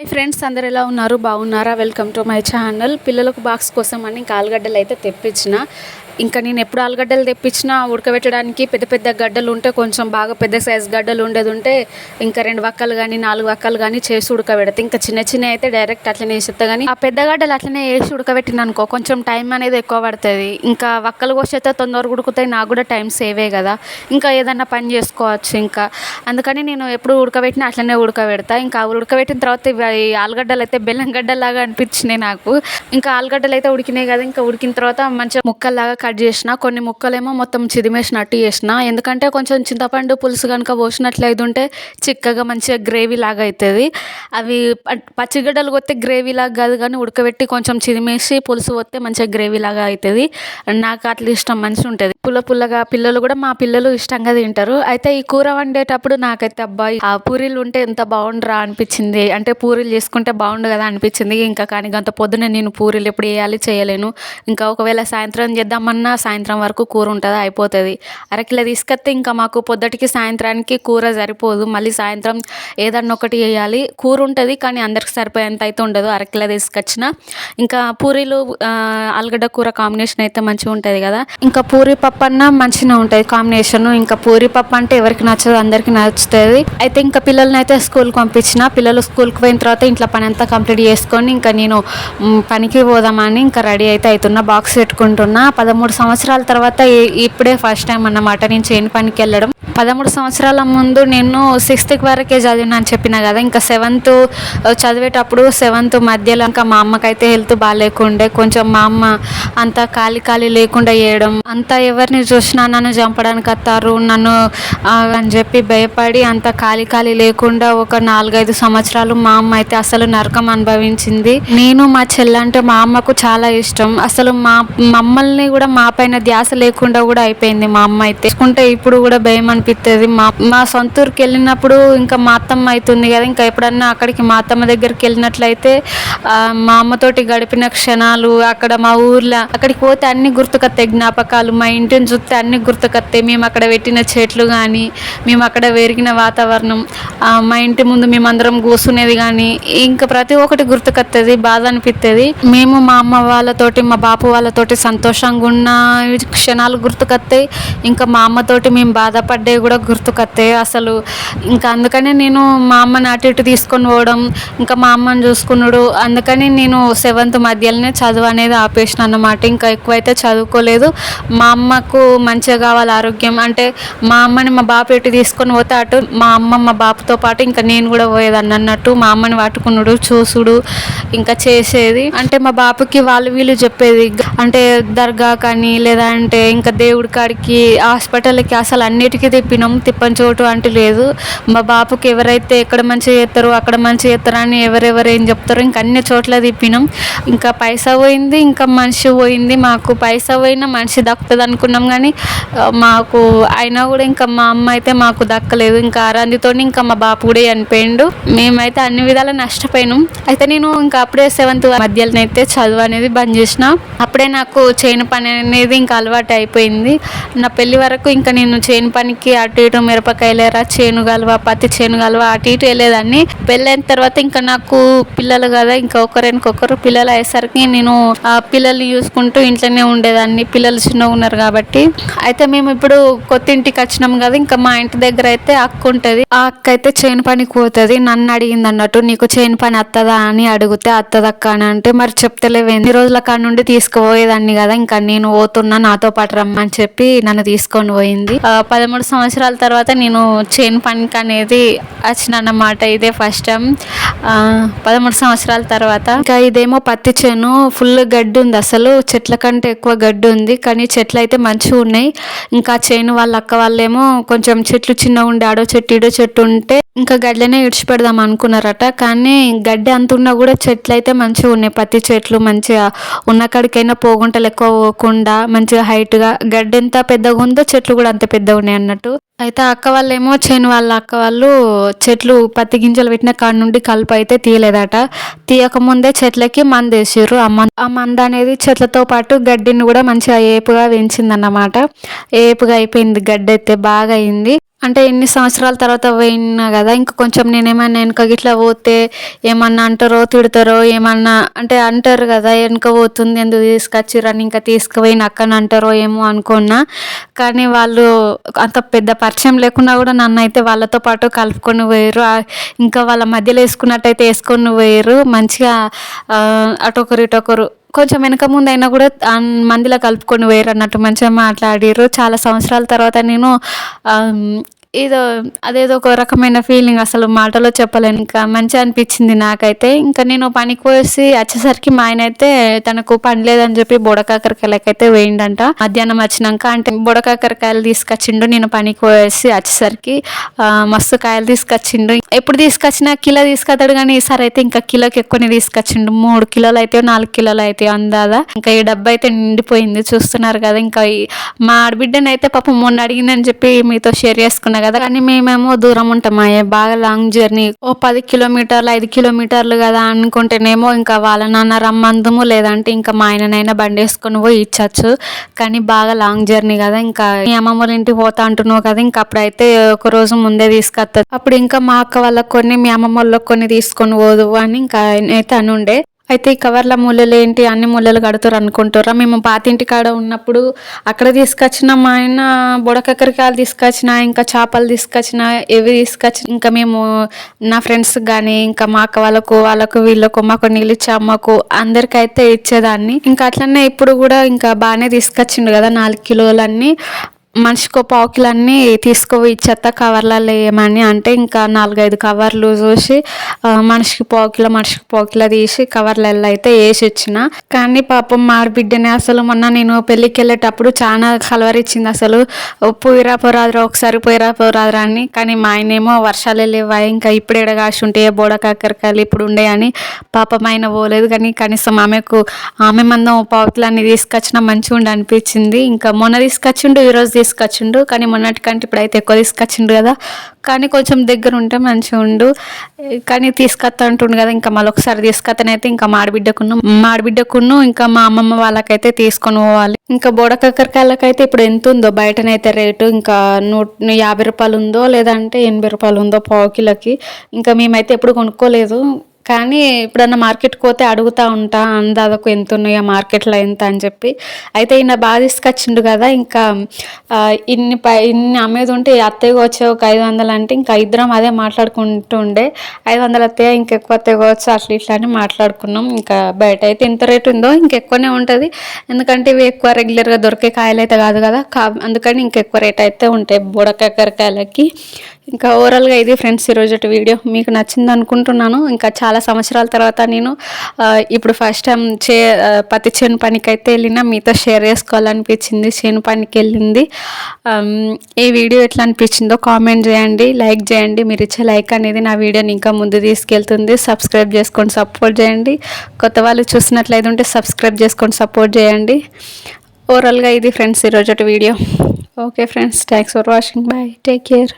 Hi friends, అందరు ఎలా ఉన్నారు? బాగున్నారా? Welcome to my channel. పిల్లలకు బాక్స్ కోసం అని ఇంకా ఆలుగడ్డలు అయితే తెప్పించిన. ఇంకా నేను ఎప్పుడు ఆలుగడ్డలు తెప్పించినా ఉడకబెట్టడానికి పెద్ద పెద్ద గడ్డలు ఉంటే, కొంచెం బాగా పెద్ద సైజు గడ్డలు ఉండేది ఉంటే ఇంకా 2 వక్కలు కానీ 4 వక్కలు కానీ చేసి ఉడకబెడతా. ఇంకా చిన్న చిన్న అయితే డైరెక్ట్ అట్లనే వేసేస్తా. కానీ ఆ పెద్ద గడ్డలు అట్లనే వేసి ఉడకబెట్టిన అనుకో కొంచెం టైం అనేది ఎక్కువ పడుతుంది. ఇంకా వక్కలు కోసేస్తే తొందరగా ఉడుకుతాయి, నాకు కూడా టైం సేవే కదా, ఇంకా ఏదన్నా పని చేసుకోవచ్చు. ఇంకా అందుకని నేను ఎప్పుడు ఉడకబెట్టినా అట్లనే ఉడకబెడతా. ఇంకా ఉడకబెట్టిన తర్వాత ఈ ఆలుగడ్డలు అయితే బెల్లం గడ్డలాగా అనిపించినాయి నాకు. ఇంకా ఆలుగడ్డలు అయితే ఉడికినాయి కదా, ఇంకా ఉడికిన తర్వాత మంచిగా ముక్కల్లాగా కట్ చేసిన. కొన్ని ముక్కలేమో మొత్తం చిదిమేసినట్టు చేసిన, ఎందుకంటే కొంచెం చింతపండు పులుసు కనుక పోసినట్లయితే ఉంటే చిక్కగా మంచిగా గ్రేవీ లాగా అవుతుంది. అవి పచ్చిగడ్డలు కొత్తే గ్రేవీ లాగా కాదు, కానీ ఉడకబెట్టి కొంచెం చిదిమేసి పులుసు పోతే మంచిగా గ్రేవీ లాగా అవుతుంది. నాకు అట్లా ఇష్టం, మంచిగా ఉంటుంది పుల్ల పుల్లగా. పిల్లలు కూడా, మా పిల్లలు ఇష్టంగా తింటారు. అయితే ఈ కూర వండేటప్పుడు నాకైతే అబ్బాయి ఆ పూరీలు ఉంటే ఎంత బాగుండరా అనిపించింది. అంటే పూరీలు చేసుకుంటే బాగుండు కదా అనిపించింది. ఇంకా కానీ అంత పొద్దున నేను పూరీలు ఎప్పుడు వేయాలి చేయలేను. ఇంకా ఒకవేళ సాయంత్రం చేద్దామన్నా సాయంత్రం వరకు కూర ఉంటుంది, అయిపోతుంది. అరకిలో తీసుకొస్తే ఇంకా మాకు పొద్దుటికి సాయంత్రానికి కూర సరిపోదు. మళ్ళీ సాయంత్రం ఏదన్నా ఒకటి వేయాలి. కూర ఉంటుంది కానీ అందరికి సరిపోయేంత అయితే ఉండదు. అరకిలో తీసుకొచ్చిన ఇంకా పూరీలు ఆలుగడ్డ కూర కాంబినేషన్ అయితే మంచిగా ఉంటుంది కదా. ఇంకా పూరీ పప్పు అన్న మంచిగా ఉంటుంది కాంబినేషన్. ఇంకా పూరీ పప్పు అంటే ఎవరికి నచ్చదు, అందరికి నచ్చుతుంది. అయితే ఇంకా పిల్లల్ని అయితే స్కూల్కి పంపించిన. పిల్లలు స్కూల్కి పోయిన తర్వాత ఇంట్లో పని అంతా కంప్లీట్ చేసుకొని ఇంకా నేను పనికి పోదామని ఇంకా రెడీ అయితే అవుతున్నా, బాక్స్ పెట్టుకుంటున్నా. 13 సంవత్సరాల తర్వాత ఇప్పుడే ఫస్ట్ టైం అన్నమాట నేను చేను పనికి వెళ్ళడం. 13 సంవత్సరాల ముందు నేను 6th వరకే చదివినా అని చెప్పిన కదా. ఇంకా 7th చదివేటప్పుడు 7th మధ్యలో ఇంకా మా అమ్మకైతే హెల్త్ బాగాలేకుండే. కొంచెం మా అమ్మ అంతా ఖాళీ లేకుండా చేయడం, అంతా ఎవరిని చూసినా నన్ను చంపడానికి వస్తారు నన్ను అని చెప్పి భయపడి అంత ఖాళీ లేకుండా ఒక 4-5 సంవత్సరాలు మా అమ్మ అయితే అసలు నరకం అనుభవించింది. నేను మా చెల్లంటే మా అమ్మకు చాలా ఇష్టం. అసలు మమ్మల్ని కూడా మా పైన ధ్యాస లేకుండా కూడా అయిపోయింది మా అమ్మ అయితే. ఇప్పుడు కూడా భయం అనిపిస్తుంది. మా సొంత ఊరికి వెళ్ళినప్పుడు ఇంకా మా అత్తమ్మ అవుతుంది కదా, ఇంకా ఎప్పుడన్నా అక్కడికి మా అత్తమ్మ దగ్గరికి వెళ్ళినట్లయితే మా అమ్మతోటి గడిపిన క్షణాలు, అక్కడ మా ఊర్లో అక్కడికి పోతే అన్ని గుర్తుకొస్తాయి జ్ఞాపకాలు. మా ఇంటిని చూస్తే అన్ని గుర్తుకొస్తాయి. మేము అక్కడ పెట్టిన చెట్లు కానీ, మేము అక్కడ పెరిగిన వాతావరణం, మా ఇంటి ముందు మేమందరం కూర్చునేది కానీ, ఇంకా ప్రతి ఒక్కటి గుర్తుకొస్తుంది, బాధ అనిపిస్తుంది. మేము మా అమ్మ వాళ్ళతోటి మా బాపు వాళ్ళతోటి సంతోషంగా ఉన్న క్షణాలు గుర్తుకొస్తాయి. ఇంకా మా అమ్మతోటి మేము బాధపడ్డవి కూడా గుర్తుకొస్తాయి అసలు. ఇంకా అందుకనే నేను మా అమ్మని అటు ఇటు తీసుకొని పోవడం, ఇంకా మా అమ్మని చూసుకున్నాడు. అందుకని నేను 7th మధ్యలోనే చదువు అనేది ఆపేసిన అన్నమాట. ఇంకా ఎక్కువైతే చదువుకోలేదు. మా అమ్మకు మంచిగా కావాలి ఆరోగ్యం అంటే మా అమ్మని మా బాపు ఎటు తీసుకొని పోతే అటు మా అమ్మ మా బాపుతో పాటు ఇంకా నేను కూడా పోయేదాన్ని అన్నట్టు. మా అమ్మని పట్టుకున్నాడు, చూసుడు, ఇంకా చేసేది. అంటే మా బాపుకి వాళ్ళు వీళ్ళు చెప్పేది, అంటే దర్గా కానీ లేదంటే ఇంకా దేవుడి కాడికి హాస్పిటల్కి అసలు అన్నిటికీ తిప్పినాం. తిప్పని చోటు అంటూ లేదు. మా బాపుకి ఎవరైతే ఎక్కడ మంచిగా చేస్తారో అక్కడ మంచిగా చేస్తారు అని ఎవరెవరు ఏం చెప్తారో ఇంకా అన్ని చోట్ల తిప్పినాం. ఇంకా పైసా పోయింది, ఇంకా మనిషి పోయింది. మాకు పైసా పోయినా మనిషి దక్కుతుంది అనుకున్నాం కానీ మాకు అయినా కూడా ఇంకా మా అమ్మ అయితే మాకు దక్కలేదు. ఇంకా అరందితో ఇంకా మా బాపు కూడా చనిపోయిండు. మేమైతే అన్ని విధాలా నష్టపోయినాం. అయితే నేను ఇంకా అప్పుడే 7th మధ్యలో అయితే చదువు అనేది బంద్ చేసిన. అప్పుడే నాకు చేను పని అనేది ఇంకా అలవాటు అయిపోయింది. నా పెళ్లి వరకు ఇంకా నేను చేను పనికి అటు ఇటు మిరపకాయలేరా, చేను గలవ, పత్తి చేను గలవ అటు ఇటు వెళ్ళేదాన్ని. పెళ్ళైన తర్వాత ఇంకా నాకు పిల్లలు కదా, ఇంకా ఒకరికొకరు పిల్లలు అయ్యేసరికి నేను ఆ పిల్లల్ని చూసుకుంటూ ఇంట్లోనే ఉండేదాన్ని. పిల్లలు చిన్నగా ఉన్నారు కాబట్టి. అయితే మేము ఇప్పుడు కొత్త ఇంటికి వచ్చినాం కదా, ఇంకా మా ఇంటి దగ్గర అయితే అక్క ఉంటుంది. ఆ అక్క అయితే చేను పనికి పోతుంది. నన్ను అడిగింది అన్నట్టు, నీకు చేను పని వస్తుందా అని అడిగితే వస్తుందక్క అని అంటే, మరి చెప్తలేవు ఎన్ని రోజుల కాడ నుండి తీసుకుపోయేదాన్ని కదా, ఇంకా నేను పోతున్నా నాతో పాటు రమ్మని చెప్పి నన్ను తీసుకొని పోయింది. 13 సంవత్సరాల తర్వాత నేను చేను పనికి అనేది వచ్చిన అన్నమాట. ఇదే ఫస్ట్ టైం 13 సంవత్సరాల తర్వాత. ఇంకా ఇదేమో పత్తి చేను, ఫుల్ గడ్డి ఉంది. అసలు చెట్ల కంటే ఎక్కువ గడ్డి ఉంది, కానీ చెట్లు అయితే మంచిగా ఉన్నాయి. ఇంకా చేను వాళ్ళ అక్క వాళ్ళేమో కొంచెం చెట్లు చిన్నగా ఉండే, ఆడో చెట్టు ఈడో చెట్టు ఉంటే ఇంకా గడ్డనే ఇడిచిపెడదాం అనుకున్నారట. కానీ గడ్డి అంత ఉన్నా కూడా చెట్లు అయితే మంచిగా ఉన్నాయి. పత్తి చెట్లు మంచిగా ఉన్న కాడికైనా పోగుంటలు ఎక్కువ పోకుండా మంచిగా హైట్గా, గడ్డి ఎంత పెద్దగా ఉందో చెట్లు కూడా అంత పెద్దగా ఉన్నాయి అన్నట్టు. అయితే అక్క వాళ్ళేమో చేను వాళ్ళ అక్క వాళ్ళు చెట్లు పత్తి గింజలు పెట్టిన కాడ నుండి కలుపు అయితే తీయలేదట. తీయకముందే చెట్లకి మందేసిర్రు. ఆ మందు అనేది చెట్లతో పాటు గడ్డిని కూడా మంచిగా ఏపుగా పెంచిందన్నమాట. ఏపుగా అయిపోయింది, గడ్డి అయితే బాగా అయింది. అంటే ఎన్ని సంవత్సరాల తర్వాత పోయినా కదా, ఇంకా కొంచెం నేనేమన్నా వెనక గిట్లా పోతే ఏమన్నా అంటారో తిడతారో ఏమన్నా అంటే అంటారు కదా, వెనక పోతుంది ఎందుకు తీసుకొచ్చిర్రని, ఇంకా తీసుకుపోయిన అక్కని అంటారో ఏమో అనుకున్నా. కానీ వాళ్ళు అంత పెద్ద పరిచయం లేకున్నా కూడా నన్ను అయితే వాళ్ళతో పాటు కలుపుకొని పోయారు. ఇంకా వాళ్ళ మధ్యలో వేసుకున్నట్టయితే వేసుకొని పోయారు మంచిగా. అటొకరు ఇటొకరు కొంచెం వెనక ముందు అయినా కూడా మందిలో కలుపుకొని పోయారు అన్నట్టు మంచిగా మాట్లాడారు. చాలా సంవత్సరాల తర్వాత నేను ఏదో అదేదో ఒక రకమైన ఫీలింగ్, అసలు మాటలో చెప్పలేను. ఇంకా మంచిగా అనిపించింది నాకైతే. ఇంకా నేను పనికి పోసి వచ్చేసరికి మా ఆయన అయితే తనకు పని లేదని చెప్పి బుడకాకరకాయలకైతే వేయిండంట. మధ్యాహ్నం వచ్చినాక అంటే బుడకాకరకాయలు తీసుకొచ్చిండు. నేను పనికి పోసి వచ్చేసరికి మస్తు కాయలు తీసుకొచ్చిండు. ఎప్పుడు తీసుకొచ్చినా కిలో తీసుకొస్తాడు, కానీ ఈసారి అయితే ఇంకా కిలోకి ఎక్కువనే తీసుకొచ్చిండు. 3 కిలోలు అయితే 4 కిలోలు అయితే అందాదా. ఇంకా ఈ డబ్బా అయితే నిండిపోయింది చూస్తున్నారు కదా. ఇంకా మా ఆడబిడ్డని అయితే పాపం మొన్న అడిగిందని చెప్పి మీతో షేర్ చేసుకున్నా కదా. కానీ మేమేమో దూరం ఉంటాం, బాగా లాంగ్ జర్నీ, ఓ 10 కిలోమీటర్లు 5 కిలోమీటర్లు కదా అనుకుంటేనేమో ఇంకా వాళ్ళ నాన్న రమ్మందుము, లేదంటే ఇంకా మా ఆయననైనా బండి వేసుకొని పోయి ఇచ్చచ్చు. కానీ బాగా లాంగ్ జర్నీ కదా, ఇంకా మీ అమ్మమ్మ వాళ్ళ ఇంటికి పోతా అంటున్నావు కదా, ఇంకా అప్పుడైతే ఒక రోజు ముందే తీసుకొస్తుంది. అప్పుడు ఇంకా మా అక్క వాళ్ళకి కొన్ని, మీ అమ్మమ్మ వాళ్ళకి కొన్ని తీసుకొని పోదు అని ఇంకా అయితే అనుండే. అయితే ఈ కవర్ల ముళ్ళలు ఏంటి అన్ని ముళ్ళలు కడుతారు అనుకుంటారా. మేము పాతింటి కాడ ఉన్నప్పుడు అక్కడ తీసుకొచ్చిన మా ఆయన బుడకాకరకాయలు తీసుకొచ్చిన, ఇంకా చేపలు తీసుకొచ్చిన, ఇవి తీసుకొచ్చిన, ఇంకా మేము నా ఫ్రెండ్స్ కానీ ఇంకా మా అక్క వాళ్ళకు వీళ్ళకు మాకు నీళ్ళు ఇచ్చి అమ్మకు అందరికైతే ఇచ్చేదాన్ని. ఇంకా అట్లనే ఇప్పుడు కూడా ఇంకా బాగానే తీసుకొచ్చిండు కదా 4 కిలోలన్నీ. మనిషికో 1/4 కిలో అన్నీ తీసుకుపోయి ఇచ్చేస్తా కవర్లలో వేయమని అంటే, ఇంకా 4-5 కవర్లు చూసి మనిషికి 1/4 కిలో తీసి కవర్లలో అయితే వేసి ఇచ్చిన. కానీ పాపం మాడిబిడ్డనే అసలు మొన్న నేను పెళ్ళికి వెళ్ళేటప్పుడు చాలా కలవరిచ్చింది. అసలు పోయిరా పోరాదురా ఒకసారి పోయిరా పోరాదురా అని. కానీ మా ఆయనేమో వర్షాలు లేవా ఇంకా ఇప్పుడు ఎడగాసి ఉంటే బోడకాకరకాయలు ఇప్పుడు ఉండే అని పాపం ఆయన పోలేదు. కానీ కనీసం ఆమె మందం 1/4 కిలో అన్ని తీసుకొచ్చిన మంచిగా ఉండి అనిపించింది. ఇంకా మొన్న తీసుకొచ్చిండు, ఈరోజు తీసుకొచ్చిండు, కానీ మొన్నటికంటే ఇప్పుడైతే ఎక్కువ తీసుకొచ్చిండు కదా. కానీ కొంచెం దగ్గర ఉంటే మంచిగా ఉండు. కానీ తీసుకొస్తా అంటుండు కదా, ఇంకా మళ్ళీ ఒకసారి తీసుకొస్తానైతే ఇంకా మాడిబిడ్డకును ఇంకా మా అమ్మమ్మ వాళ్ళకైతే తీసుకొని పోవాలి. ఇంకా బోడకాకరకాయలకైతే ఇప్పుడు ఎంత ఉందో బయటనైతే రేటు, ఇంకా 150 రూపాయలు ఉందో లేదంటే 80 రూపాయలు ఉందో 1/4 కిలోకి. ఇంకా మేమైతే ఎప్పుడు కొనుక్కోలేదు. కానీ ఎప్పుడన్నా మార్కెట్కి పోతే అడుగుతూ ఉంటా అందాదకు ఎంత ఉన్నాయో మార్కెట్లో ఎంత అని చెప్పి. అయితే ఈయన బాగా తీసుకొచ్చిండు కదా, ఇంకా ఇన్ని అమ్మేది ఉంటే అత్తయ్య వచ్చే ఒక 500 అంటే ఇంకా ఇద్దరం అదే మాట్లాడుకుంటూ ఉండే. 500 అత్తయ్య ఇంకెక్కువ అత్తయ్య వచ్చి అట్లా ఇట్లా అని మాట్లాడుకున్నాం. ఇంకా బయట అయితే ఎంత రేటు ఉందో ఇంకెక్కువనే ఉంటుంది, ఎందుకంటే ఇవి ఎక్కువ రెగ్యులర్గా దొరికే కాయలు అయితే కాదు కదా. అందుకని ఇంకెక్కువ రేట్ అయితే ఉంటాయి బుడకాకరకాయలకి. ఇంకా ఓవరాల్గా ఇది ఫ్రెండ్స్ ఈరోజు వీడియో మీకు నచ్చింది అనుకుంటున్నాను. ఇంకా చాలా సంవత్సరాల తర్వాత నేను ఇప్పుడు ఫస్ట్ టైం పత్తి చేను పనికి అయితే వెళ్ళినా, మీతో షేర్ చేసుకోవాలనిపించింది చేను పనికి వెళ్ళింది. ఈ వీడియో ఎట్లా అనిపించిందో కామెంట్ చేయండి, లైక్ చేయండి. మీరు ఇచ్చే లైక్ అనేది నా వీడియోని ఇంకా ముందు తీసుకెళ్తుంది. సబ్స్క్రైబ్ చేసుకొని సపోర్ట్ చేయండి. కొత్త వాళ్ళు చూసినట్లయితే ఉంటే సబ్స్క్రైబ్ చేసుకొని సపోర్ట్ చేయండి. ఓవరాల్గా ఇది ఫ్రెండ్స్ ఈరోజు video. Okay friends, thanks for watching. Bye, take care.